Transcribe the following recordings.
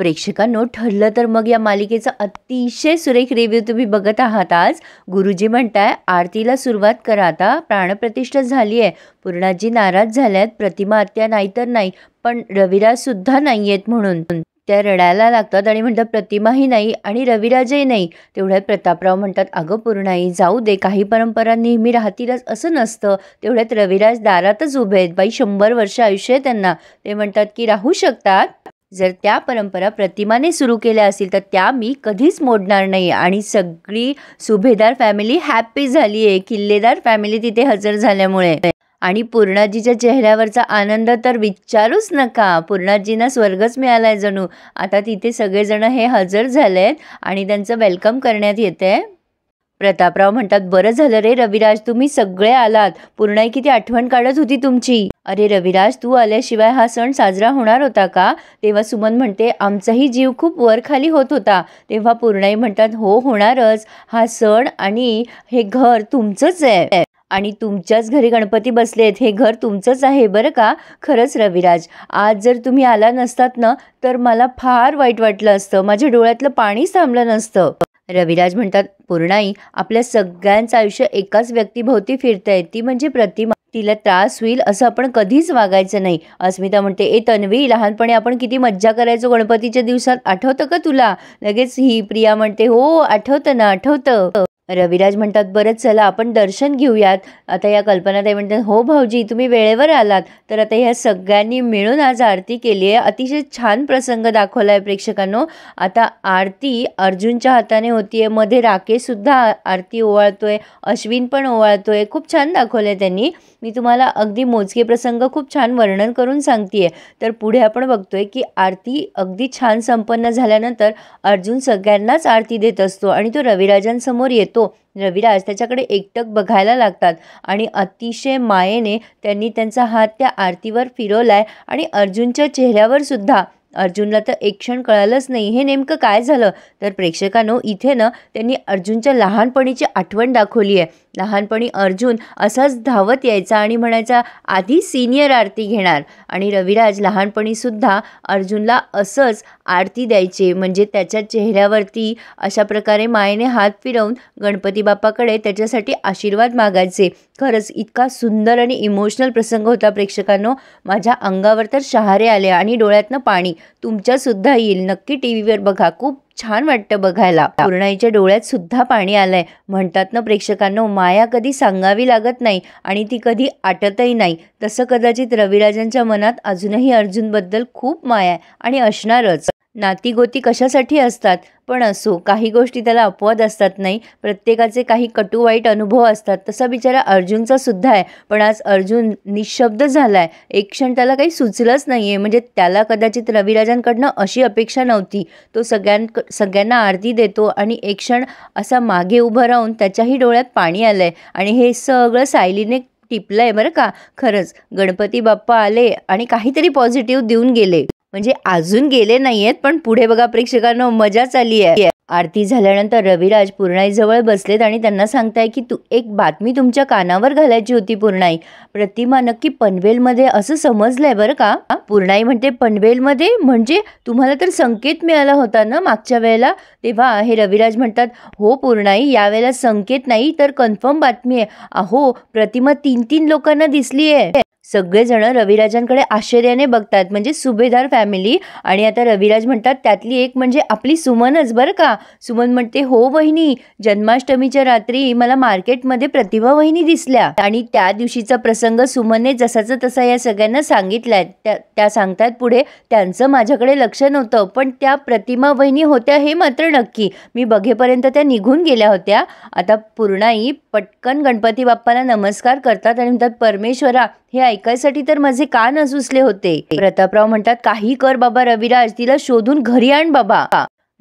प्रेक्षकांनो, ठरलं तर मग या मालिकेचा अतिशय सुरेख रिव्ह्यू तुम्ही बघत आहात. आज गुरुजी म्हणताय आरतीला सुरुवात करा, आता प्राणप्रतिष्ठा झाली आहे. पूर्णाजी नाराज झाल्यात, प्रतिमा आत्या नाही तर नाही, पण रविराज सुद्धा नाही आहेत म्हणून त्या रडायला लागतात आणि म्हणतात प्रतिमाही नाही आणि रविराजही नाही. तेवढ्यात प्रतापराव म्हणतात अगं पूर्णाई जाऊ दे, काही परंपरा नेहमी राहतीलच असं नसतं. तेवढ्यात रविराज दारातच उभे आहेत. बाई 100 वर्ष आयुष्य आहे त्यांना. ते म्हणतात की राहू शकतात, जर त्या परंपरा प्रतिमाने सुरू केल्या असतील तर त्या मी कधीच मोडणार नाही. आणि सगळी सुभेदार फॅमिली हॅप्पी झाली आहे, किल्लेदार फॅमिली तिथे हजर झाल्यामुळे. आणि पूर्णाजीच्या चेहऱ्यावरचा आनंद तर विचारूच नका. पूर्णाजींना स्वर्गच मिळालाय जणू. आता तिथे सगळेजण हे हजर झालेत आणि त्यांचं वेलकम करण्यात येते. प्रतापराव म्हणतात बरं झालं रे रविराज, तुम्ही सगळे आलात. पूर्णाई किती आठवण काढत होती तुमची. अरे रविराज, तू आल्याशिवाय हा सण साजरा होणार होता का? तेव्हा सुमन म्हणते आमचाही जीव खूप वरखाली होत होता. तेव्हा पूर्णाई म्हणतात हो होणारच, हा सण आणि हे घर तुमचंच आहे आणि तुमच्याच घरी गणपती बसलेत, हे घर तुमचंच आहे बरं का. खरंच रविराज, आज जर तुम्ही आला नसतात ना तर मला फार वाईट वाटलं असतं, माझ्या डोळ्यातलं पाणीच थांबलं नसतं. रविराज म्हणतात पूर्णाई, आपल्या सगळ्यांचं आयुष्य एकाच व्यक्तीभोवती फिरतंय, ती म्हणजे प्रतिमा. तिला त्रास होईल असं आपण कधीच वागायचं नाही. अस्मिता म्हणते ए तन्वी, लहानपणी आपण किती मज्जा करायचो गणपतीच्या दिवसात, आठवतं का तुला? लगेच ही प्रिया म्हणते हो आठवतं ना आठवतं. रविराज म्हणतात बरं चला आपण दर्शन घेऊयात. आता या कल्पनाताई म्हणतात हो भाऊजी तुम्ही वेळेवर आलात. तर आता ह्या सगळ्यांनी मिळून आज आरती केली आहे. अतिशय छान प्रसंग दाखवला आहे प्रेक्षकांनो. आता आरती अर्जुनच्या हाताने होतीये, मध्ये राकेशसुद्धा आरती ओवाळतोय, अश्विन पण ओवाळतोय. खूप छान दाखवलं आहे त्यांनी. मी तुम्हाला अगदी मोजके प्रसंग खूप छान वर्णन करून सांगतेय. तर पुढे आपण बघतोय की आरती अगदी छान संपन्न झाल्यानंतर अर्जुन सगळ्यांनाच आरती देत असतो आणि तो रविराजांसमोर येतो. रविराज त्याच्याकडे एकटक बघायला लागतात आणि अतिशय मायेने त्यांनी त्यांचा हात त्या आरतीवर फिरवलाय आणि अर्जुनच्या चेहऱ्यावर सुद्धा. अर्जुनला तर एक क्षण कळालंच नाही हे नेमकं काय झालं. तर प्रेक्षकांनो, इथे ना त्यांनी अर्जुनच्या लहानपणीची आठवण दाखवली आहे. लहानपणी अर्जुन असाच धावत यायचा आणि म्हणायचा आधी सिनियर आरती घेणार. आणि रविराज लहानपणीसुद्धा अर्जुनला असंच आरती द्यायचे, म्हणजे त्याच्या चेहऱ्यावरती अशा प्रकारे मायेने हात फिरवून गणपती बाप्पाकडे त्याच्यासाठी आशीर्वाद मागायचे. खरंच इतका सुंदर आणि इमोशनल प्रसंग होता प्रेक्षकांनो. माझ्या अंगावर तर शहारे आले आणि डोळ्यातनं पाणी. तुमच्यासुद्धा येईल, नक्की टीव्हीवर बघा, खूप छान वाटतं बघायला. पूर्णाईच्या डोळ्यात सुद्धा पाणी आलंय. म्हणतात ना प्रेक्षकांनो, माया कधी सांगावी लागत नाही आणि ती कधी आटतही नाही. तसं कदाचित रविराजांच्या मनात अजूनही अर्जुनबद्दल खूप माया आहे आणि असणारच. नातीगोती कशासाठी असतात, पण असो, काही गोष्टी त्याला अपवाद असतात. नाही, प्रत्येकाचे काही कटू वाईट अनुभव असतात. तसा बिचारा अर्जुनचा सुद्धा आहे. पण आज अर्जुन निशब्द झालाय, एक क्षण त्याला काही सुचलंच नाहीये. म्हणजे त्याला कदाचित रविराजांकडनं अशी अपेक्षा नव्हती. तो सगळ्यांना आरती देतो आणि एक क्षण असा मागे उभं राहून त्याच्याही डोळ्यात पाणी आलंय आणि हे सगळं सायलीने टिपलंय बरं का. खरंच गणपती बाप्पा आले आणि काहीतरी पॉझिटिव्ह देऊन गेले. म्हणजे अजून गेले नाहीयेत, पण पुढे बघा प्रेक्षकांनो, मजाच आली आहे. आरती झाल्यानंतर रविराज पूर्णाईजवळ बसलेत आणि त्यांना सांगताय की एक बातमी तुमच्या कानावर घालायची होती पूर्णाई. प्रतिमा नक्की पनवेलमध्ये असं समजलंय बरं का. पूर्णाई म्हणते पनवेलमध्ये, म्हणजे तुम्हाला तर संकेत मिळाला होता ना मागच्या वेळेला. तेव्हा हे रविराज म्हणतात हो पूर्णाई, यावेळेला संकेत नाही तर कन्फर्म बातमी आहे. अहो प्रतिमा 3 लोकांना दिसली आहे. सगळेजण रविराजांकडे आश्चर्याने बघतात, म्हणजे सुभेदार फॅमिली. आणि आता रविराज म्हणतात त्यातली एक म्हणजे आपली सुमनच बरं का. सुमन म्हणते हो वहिनी, जन्माष्टमीच्या रात्री मला मार्केटमध्ये प्रतिभा वहिनी दिसल्या आणि त्या दिवशीचा प्रसंग सुमनने जसाचा तसा या सगळ्यांना सांगितलाय. त्या सांगतात पुढे, त्यांचं माझ्याकडे लक्ष नव्हतं, पण त्या प्रतिमा वहिनी होत्या हे मात्र नक्की. मी बघेपर्यंत त्या निघून गेल्या होत्या. आता पूर्णाई पटकन गणपती बाप्पाला नमस्कार करतात आणि म्हणतात परमेश्वरा, हे ऐकायसाठी तर माझे कान असूसले होते. प्रतापराव म्हणतात काही कर बाबा रविराज, तिला शोधून घरी आण बाबा.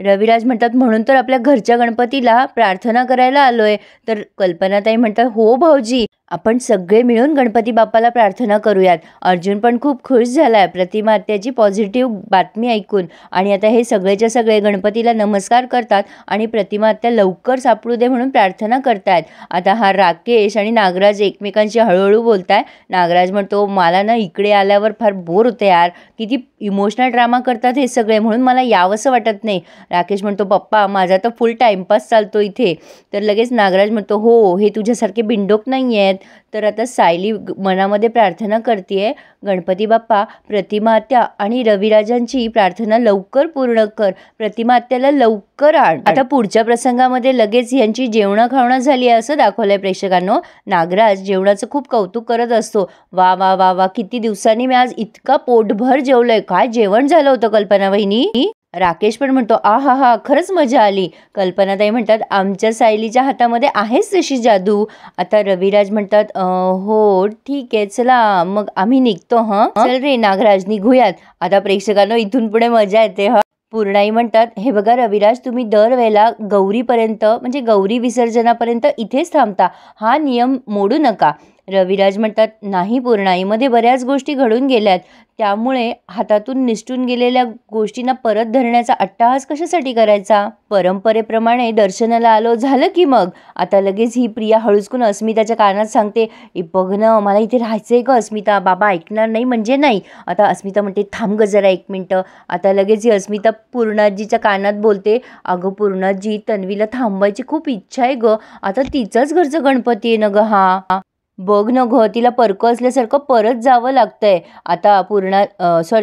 रविराज म्हणतात म्हणून तर आपल्या घरच्या गणपतीला प्रार्थना करायला आलोय. तर कल्पनाताई म्हणतात हो भाऊजी, आपण सगळे मिळून गणपती बाप्पाला प्रार्थना करूयात. अर्जुन पण खूप खुश झालाय प्रतिमा आत्याची पॉझिटिव्ह बातमी ऐकून. आणि आता हे सगळेच्या सगळे गणपतीला नमस्कार करतात आणि प्रतिमा आत्या लवकर सापडू दे म्हणून प्रार्थना करतायत. आता हा राकेश आणि नागराज एकमेकांशी हळूहळू बोलताय. नागराज म्हणतो मला ना इकडे आल्यावर फार बोर होते यार, किती इमोशनल ड्रामा करतात हे सगळे, म्हणून मला यावंसं वाटत नाही. राकेश म्हणतो पप्पा माझा तर फुल टाइमपास चालतो इथे. तर लगेच नागराज म्हणतो हो हे तुझ्यासारखे बिंडोक नाही आहेत. तर आता सायली मनामध्ये प्रार्थना करते, गणपती बाप्पा प्रतिमा आत्या आणि रविराजांची प्रार्थना लवकर पूर्ण कर, प्रतिमा आत्याला लवकर आण. आता पुढच्या प्रसंगामध्ये लगेच यांची जेवणं खावणं झाली आहे असं दाखवलंय प्रेक्षकांनो. नागराज जेवणाचं खूप कौतुक करत असतो. वा वा वा वा, किती दिवसांनी मी आज इतका पोटभर जेवलोय, काय जेवण झालं होतं कल्पना वहिनी. राकेश पण म्हणतो आ हा हा, खरंच मजा आली. कल्पनाताई म्हणतात आमच्या सायलीच्या हातामध्ये आहेच तशी जादू. आता रविराज म्हणतात हो ठीक आहे चला मग आम्ही निघतो. चल रे नागराज निघूयात. आता प्रेक्षकांनो इथून पुढे मजा येते. पूर्णाई म्हणतात हे बघा रविराज, तुम्ही दरवेळेला गौरीपर्यंत म्हणजे गौरी विसर्जनापर्यंत इथेच थांबता, हा नियम मोडू नका. रविराज म्हणतात नाही पूर्णाईमध्ये बऱ्याच गोष्टी घडून गेल्यात, त्यामुळे हातातून निसटून गेलेल्या गोष्टींना परत धरण्याचा अट्टाहास कशासाठी करायचा. परंपरेप्रमाणे दर्शनाला आलो झालं की मग. आता लगेच ही प्रिया हळूचकून अस्मिताच्या कानात सांगते बघ ना मला इथे राहायचंय का अस्मिता, बाबा ऐकणार नाही म्हणजे नाही. आता अस्मिता म्हणते थांब ग जरा 1 मिनटं. आता लगेच ही अस्मिता पूर्णाजीच्या कानात बोलते अगं पूर्णाजी तन्वीला थांबायची खूप इच्छा आहे ग, आता तिचाच घरचं गणपती आहे ना ग हा, बघ न ग तिला परकं असल्यासारखं परत जावं लागतंय. आता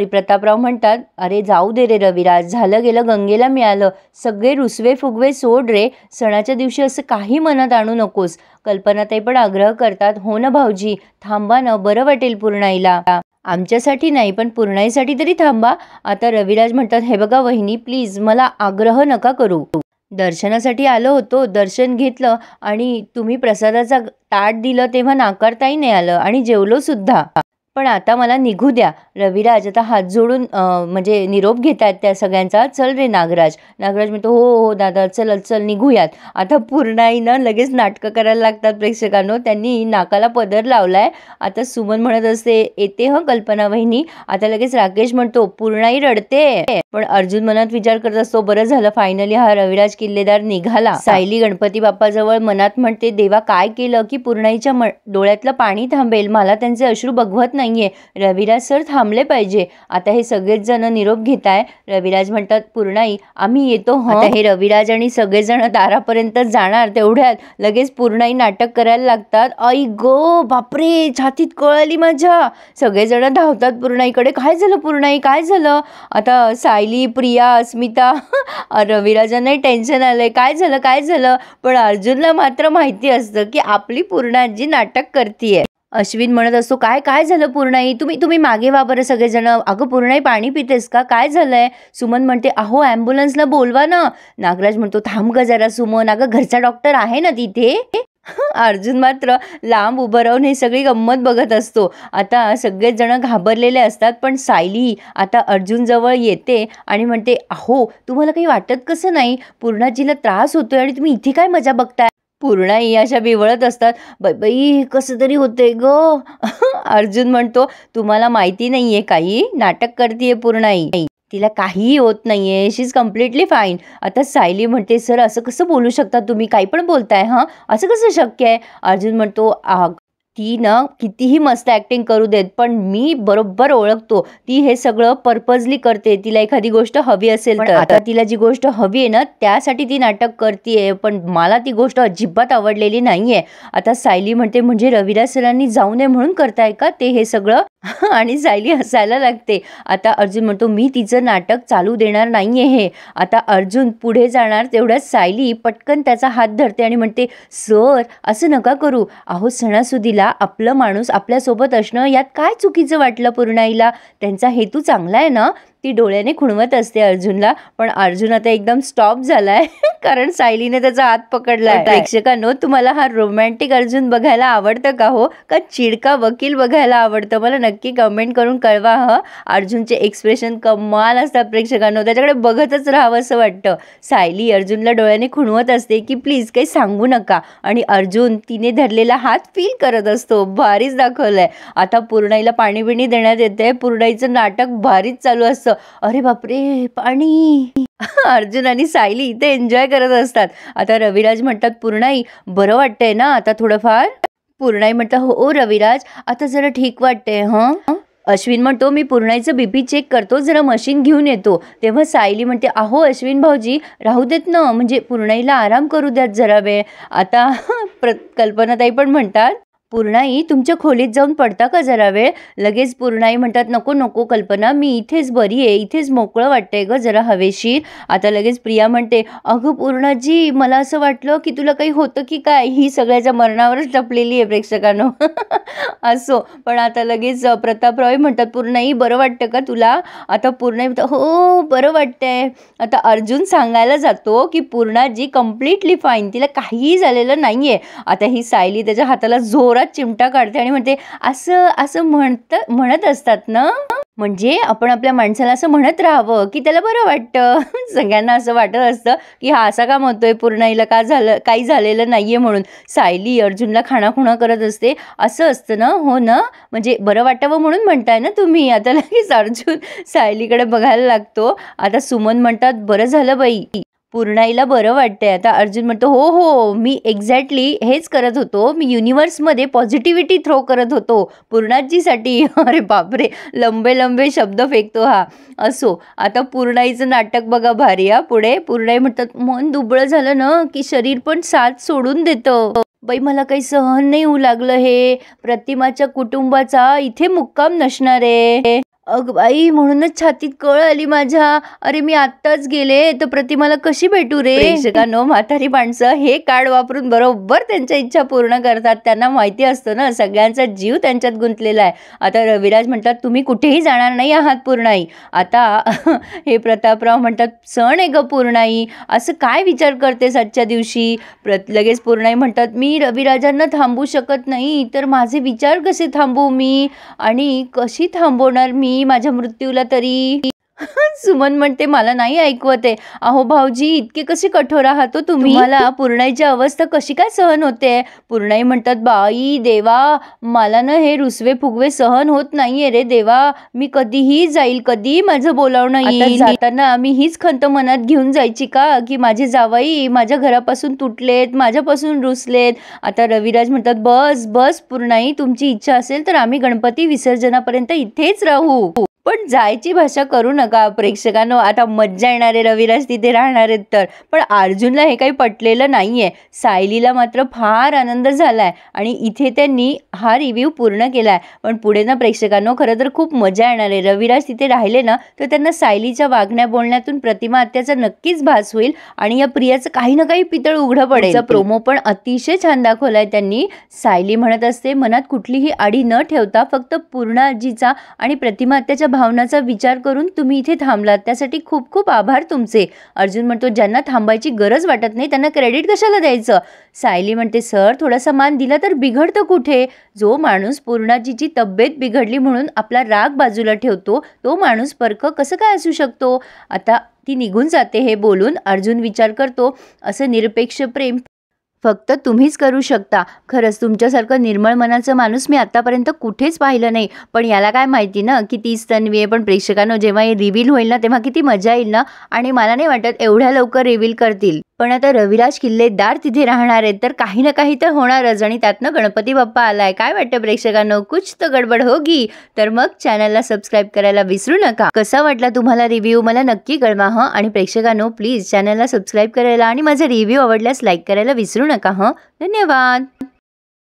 प्रतापराव म्हणतात अरे जाऊ दे रे रविराज, झालं गेलं गंगेला मिळालं, सगळे रुसवे फुगवे सोड रे, सणाच्या दिवशी असं काही मनात आणू नकोस. कल्पनाताई पण आग्रह करतात हो ना भाऊजी थांबा ना, बरं वाटेल पूर्णाईला. आमच्यासाठी नाही पण पूर्णाईसाठी तरी थांबा. आता रविराज म्हणतात हे बघा वहिनी प्लीज मला आग्रह नका करू, दर्शनासाठी आलो होतो, दर्शन घेतलं आणि तुम्ही प्रसादाचा ताट दिलं तेव्हा नाकारताही नाही आलं आणि जेवलो सुद्धा, पण आता मला निघू द्या. रविराज आता हात जोडून म्हणजे निरोप घेत आहेत त्या सगळ्यांचा. चल रे नागराज. नागराज म्हणतो हो हो दादा चल चल निघूयात. आता पूर्णाईनं लगेच नाटकं करायला लागतात प्रेक्षकांनो. त्यांनी नाकाला पदर लावलाय. आता सुमन म्हणत असते येते कल्पना वहिनी. आता लगेच राकेश म्हणतो पूर्णाई रडते, पण अर्जुन मनात विचार करत असतो बरं झालं फायनली हा रविराज किल्लेदार निघाला. सायली गणपती बाप्पाजवळ मनात म्हणते देवा काय केलं की पूर्णाईच्या डोळ्यातलं पाणी थांबेल, मला त्यांचे अश्रू बघवत नाहीये, रविराज सर थांबले पाहिजे. आता हे सगळेच जण निरोप घेताय. रविराज म्हणतात पूर्णाई आम्ही येतो. आता हे रविराज आणि सगळेजण दारापर्यंत जाणार तेवढ्यात लगेच पूर्णाई नाटक करायला लागतात. आई गो बापरे, छातीत कळ आली माझ्या. सगळेजण धावतात पूर्णाईकडे. काय झालं पूर्णाई काय झालं. आता सायली प्रिया अस्मिता रविराजांनाही टेन्शन आलंय काय झालं काय झालं, पण अर्जुनला मात्र माहिती असतं की आपली पूर्णाजी नाटक करतीये. अश्विन म्हणत असतो काय काय झालं पूर्णाई, तुम्ही मागे वा बरं सगळेजण. अगं पूर्णाई पाणी पितेस का, काय झालंय. सुमन म्हणते अहो ॲम्ब्युलन्सला बोलवा ना. नागराज म्हणतो थांब ग जरा सुमन, अगं घरचा डॉक्टर आहे ना तिथे. अर्जुन मात्र लांब उभं राहून हे सगळी गंमत बघत असतो. आता सगळेच जण घाबरलेले असतात, पण सायली आता अर्जुन जवळ येते आणि म्हणते अहो तुम्हाला काही वाटत कसं नाही, पूर्णाजीला त्रास होतोय आणि तुम्ही इथे काय मजा बघताय. पूर्णाई अशा बिवळत असतात. बाई कसं तरी होतंय ग. अर्जुन म्हणतो तुम्हाला माहिती नाहीये काही, नाटक करतीये पूर्णाई, तिला काहीही होत नाहीये, शी इज कम्प्लिटली फाईन. आता सायली म्हणते सर असं कसं बोलू शकता तुम्ही, काही पण बोलताय असं कसं शक्य आहे. अर्जुन म्हणतो ती ना कितीही मस्त ॲक्टिंग करू देत, पण मी बरोबर ओळखतो ती हे सगळं पर्पजली करते, तिला एखादी गोष्ट हवी असेल तर. आता तिला जी गोष्ट हवी आहे ना त्यासाठी ती नाटक करतीये, पण मला ती गोष्ट अजिबात आवडलेली नाहीये. आता सायली म्हणते म्हणजे रविराज सरांनी जाऊ नये म्हणून करताय का ते हे सगळं. आणि सायली हसायला लागते. आता अर्जुन म्हणतो मी तिचं नाटक चालू देणार नाहीये हे. आता अर्जुन पुढे जाणार तेवढ्यात सायली पटकन त्याचा हात धरते आणि म्हणते सर असं नका करू, अहो सणासुदीला आपलं माणूस आपल्यासोबत असणं यात काय चुकीचं वाटलं पूर्णाईला, त्यांचा हेतू चांगला आहे ना, ती डोळ्याने खुणवत असते अर्जुनला, पण अर्जुन आता एकदम स्टॉप झालाय कारण सायलीने त्याचा हात पकडलाय. प्रेक्षकांनो, तुम्हाला हा रोमॅन्टिक अर्जुन बघायला आवडतं का हो, का चिडका वकील बघायला आवडतं? मला नक्की कमेंट करून कळवा. अर्जुनचे एक्सप्रेशन कमाल असतात प्रेक्षकांनो, त्याच्याकडे बघतच राहावं असं वाटतं. सायली अर्जुनला डोळ्याने खुणवत असते की प्लीज काही सांगू नका, आणि अर्जुन तिने धरलेला हात फील करत असतो. भारीच दाखवलंय. आता पूर्णाईला पाणी बिणी देण्यात येते. पूर्णाईचं नाटक भारीच चालू असतं. अरे बापरे, पाणी. अर्जुन आणि सायली इथे एन्जॉय करत असतात. आता रविराज म्हणतात, पूर्णाई बरं वाटतंय ना आता थोडंफार? पूर्णाई म्हणतात, हो रविराज, आता जरा ठीक वाटतंय. अश्विन म्हणतो, मी पूर्णाईचं बीपी चेक करतो, जरा मशीन घेऊन येतो. तेव्हा सायली म्हणते, अहो अश्विन भाऊजी राहू देत ना, म्हणजे पूर्णाईला आराम करू द्यात जरा वेळ. आता कल्पनाताई पण म्हणतात, पूर्णाई तुमच्या खोलीत जाऊन पडता का जरा वेळ? लगेच पूर्णाई म्हणतात, नको नको कल्पना, मी इथेच बरी आहे, इथेच मोकळं वाटतंय ग, जरा हवेशीर. आता लगेच प्रिया म्हणते, अगं पूर्णाजी, मला असं वाटलं की तुला काही होतं की काय. ही सगळ्याच्या मरणावरच टपलेली आहे प्रेक्षकांनो. असो, पण आता लगेच प्रतापराव म्हणतात, पूर्णाई बरं वाटतं का तुला? आता पूर्णाई म्हणतात, हो बरं वाटतंय. आता अर्जुन सांगायला जातो की पूर्णाजी कम्प्लिटली फाईन, तिला काहीही झालेलं नाहीये. आता ही सायली त्याच्या हाताला जोरात चिमटा काढते आणि म्हणते, असं असं म्हणत असतात ना, म्हणजे आपण आपल्या माणसाला असं म्हणत राहावं की त्याला बरं वाटतं. सगळ्यांना असं वाटत असतं की हा असा का म्हणतोय, पूर्णाईला का झालं, काही झालेलं नाहीये म्हणून. सायली अर्जुनला खाणाखुणा करत असते, असं असतं ना, हो ना, म्हणजे बरं वाटावं म्हणून म्हणताय ना तुम्ही. आता लगेच अर्जुन सायलीकडे बघायला लागतो. आता सुमन म्हणतात, बरं झालं बाई, पूर्णाईला बरं वाटतंय. आता अर्जुन म्हणतो, हो हो, मी एक्झॅक्टली हेच करत होतो, मी युनिवर्समध्ये पॉझिटिव्हिटी थ्रो करत होतो पूर्णाजीसाठी. अरे बापरे, लंबे लंबे शब्द फेकतो हा. असो, आता पूर्णाईचं नाटक बघा भारी. पुढे पूर्णाई म्हणतात, मन दुबळं झालं ना की शरीर पण साथ सोडून देतं. बाई मला काही सहन नाही होऊ लागलं हे. प्रतिमाच्या कुटुंबाचा इथे मुक्काम नसणार आहे. अग बाई, म्हणूनच छातीत कळ आली माझ्या. अरे मी आत्ताच गेले तर प्रतिमाला कशी भेटू रे? प्रेक्षकांनो, म्हातारी माणसं हे कार्ड वापरून बरोबर त्यांच्या इच्छा पूर्ण करतात. त्यांना माहिती असतं ना, सगळ्यांचा जीव त्यांच्यात गुंतलेला आहे. आता रविराज म्हणतात, तुम्ही कुठेही जाणार नाही आहात पूर्णाई. आता हे प्रतापराव म्हणतात, सण आहे ग पूर्णाई, असं काय विचार करतेस आजच्या दिवशी? लगेच पूर्णाई म्हणतात, मी रविराजांना थांबू शकत नाही, तर माझे विचार कसे थांबवू मी, आणि कशी थांबवणार मी माझ्या मृत्यूला तरी? सुमन म्हणते, मला नाही ऐकवत आहे. अहो भाऊजी, इतके कसे कठोर आहात हो तुम्ही? मला पूर्णाईची अवस्था कशी काय सहन होते? पूर्णाई म्हणतात, बाई देवा, मला ना हे रुसवे फुगवे सहन होत नाहीये रे देवा. मी कधीही जाईल, कधी माझं बोलावणं येईल. जाताना मी हीच खंत मनात घेऊन जायची का की माझे जावई माझ्या घरापासून तुटलेत, माझ्यापासून रुसलेत. आता रविराज म्हणतात, बस बस पूर्णाई, तुमची इच्छा असेल तर आम्ही गणपती विसर्जनापर्यंत इथेच राहू, पण जायची भाषा करू नका. प्रेक्षकांनो, आता मज्जा येणारे रविराज तिथे राहणार आहेत तर. पण अर्जुनला हे काही पटलेलं नाहीये. सायलीला मात्र फार आनंद झालाय आणि इथे त्यांनी हा रिव्ह्यू पूर्ण केलाय. पण पुढे ना प्रेक्षकांनो, खरं तर खूप मजा येणार आहे. रविराज तिथे राहिले ना तर त्यांना सायलीच्या वागण्या बोलण्यातून प्रतिमा आत्याचा नक्कीच भास होईल आणि या प्रियाचं काही ना काही पितळ उघडं पडेल. प्रोमो पण अतिशय छान दाखवलाय त्यांनी. सायली म्हणत असते, मनात कुठलीही आडी न ठेवता फक्त पूर्णाजीचा आणि प्रतिमा आत्याच्या भावनाचा विचार करून तुम्ही इथे थांबलात, त्यासाठी खूप खूप आभार तुमचे. अर्जुन म्हणतो, ज्यांना थांबायची गरज वाटत नाही त्यांना क्रेडिट कशाला द्यायचं? सायली म्हणते, सर थोडासा मान दिला तर बिघडतं कुठे? जो माणूस पूर्णाजीची तब्येत बिघडली म्हणून आपला राग बाजूला ठेवतो, तो माणूस परख कसं काय असू शकतो? आता ती निघून जाते. हे बोलून अर्जुन विचार करतो, असं निरपेक्ष प्रेम फक्त तुम्हीच करू शकता. खरंच तुमच्यासारखं निर्मळ मनाचं माणूस मी आतापर्यंत कुठेच पाहिलं नाही. पण याला काय माहिती ना की तीच तन्वी आहे. पण प्रेक्षकांनो, जेव्हा हे रिव्हील होईल ना तेव्हा किती मजा येईल ना. आणि मला नाही वाटत एवढ्या लवकर रिव्हील करतील. पण आता रविराज किल्लेदार तिथे राहणार आहेत तर काही ना काही तर होणारच. आणि त्यातनं गणपती बाप्पा आलाय. काय वाटतं प्रेक्षकांनो, कुछ तर गडबड होगी. तर मग चॅनलला सबस्क्राईब करायला विसरू नका. कसा वाटला तुम्हाला रिव्ह्यू मला नक्की कळवा. आणि प्रेक्षकांनो, प्लीज चॅनलला सबस्क्राईब करायला आणि माझा रिव्ह्यू आवडल्यास लाईक करायला विसरू नका. धन्यवाद.